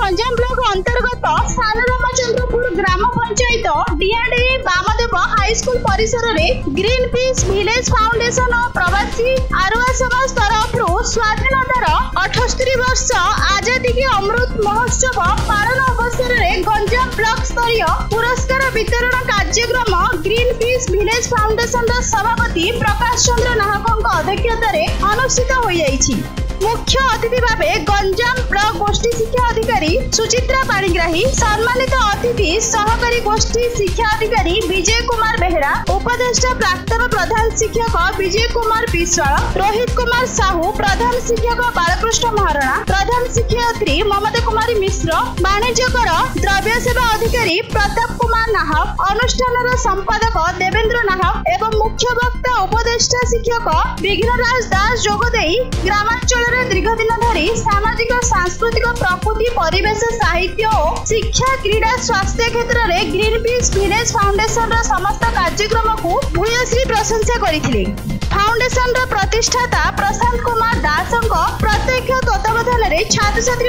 Ganjam block अंतर्गत सानरामचंद्रपुर ग्राम panchayat DRD Vamdev high school परिसर में ग्रीन पीस विलेज फाउंडेशन और प्रवासी आरुआ समाज तरफ स्वाधीनतार 78 वर्ष आजादी के अमृत महोत्सव पालन अवसर में गंजाम ब्लॉक स्तरीय पुरस्कार वितरण कार्यक्रम ग्रीन पीस विलेज फाउंडेशन सभापति प्रकाश चंद्र नाहक अध्यक्षतार अनुष्ठित हो जाइछि। मुख्य अतिथि भाव गंजाम ब्लॉक गोष्ठी शिक्षा अधिकारी सुचित्रा पाणिग्राही, सम्मानित अतिथि सहकारी गोष्ठी शिक्षा अधिकारी विजय कुमार बेहरा, उपदेष्टा प्राक्तन प्रधान शिक्षक विजय कुमार विश्वाल, रोहित कुमार साहू, प्रधान शिक्षक बालकृष्ण महाराणा, प्रधान शिक्षयित्री ममता कुमारी मिश्र, वाणिज्यकर द्रव्य सेवा अधिकारी प्रताप कुमार नाहक, अनुष्ठान संपादक देवेंद्र नाहक एवं मुख्य वक्ता उपदेष्टा शिक्षक विघ्नराज दास जोगदे ग्रामांचल दीर्घदिन धरी सामाजिक सांस्कृतिक प्रकृति परिवेश साहित्य और शिक्षा क्रीड़ा स्वास्थ्य क्षेत्र में ग्रीन पीस विलेज फाउंडेशन समस्त कार्यक्रम को भूयश्री प्रशंसा करथिले। फाउंडेशन प्रतिष्ठाता प्रशांत कुमार दास प्रत्यक्ष तत्वावधान में छात्र छात्री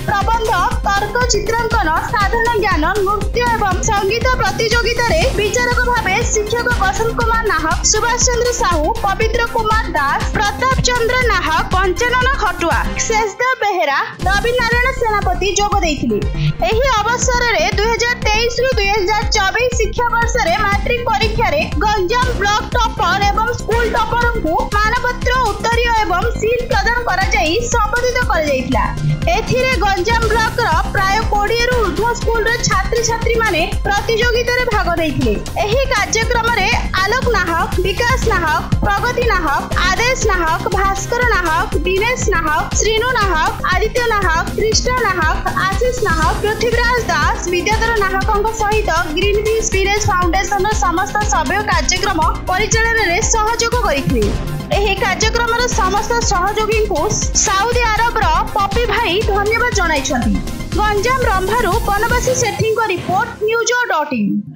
प्रबंध तर्क चित्रांकन साधारण ज्ञान नृत्य एवं संगीत प्रतियोगिता विचारक भाव शिक्षक बसंत कुमार नाहक, सुभाष चंद्र साहू, पवित्र कुमार दास, प्रताप चंद्र नाहक, पंचानन खटुआ, शेषदेव बेहरा, रवि नारायण सेनापति जोग देथिले। एही अवसर में 2023 रु 2024 शिक्षा वर्ष में मैट्रिक परीक्षा रे गंजाम ब्लॉक टॉपर एवं स्कूल टॉपर को मानपत्र उत्तरीय एवं सील प्रदान करा जाई संबोधित कर जाइतला। एथिरे गंजाम ब्लॉक रा प्राय 20 रु ऊर्ध्व स्कूल रे छात्री छात्री माने प्रतियोगिता रे भाग लेथिले। एही कार्यक्रम रे आलोक नाहक, विकास नाहक, प्रगति नाहक, आदेश नाहक, भास्कर नाहक, दिनेश नाहक, श्रीनु नाहक, आदित्य नाहक, कृष्ण नाहक, आशीष नाहक, पृथ्वीराज दास, विद्याधर नाहक सहित ग्रीन पीस विलेज फाउंडेशन समस्त सभ्य कार्यक्रम परिचालन में सहयोग करथिले। एही कार्यक्रम समस्त सहयोगी को साउदी अरब पपी भाई धन्यवाद जणाइछथि। गंजाम रंभारू बनवासी सेठी रिपोर्ट न्यूज.in।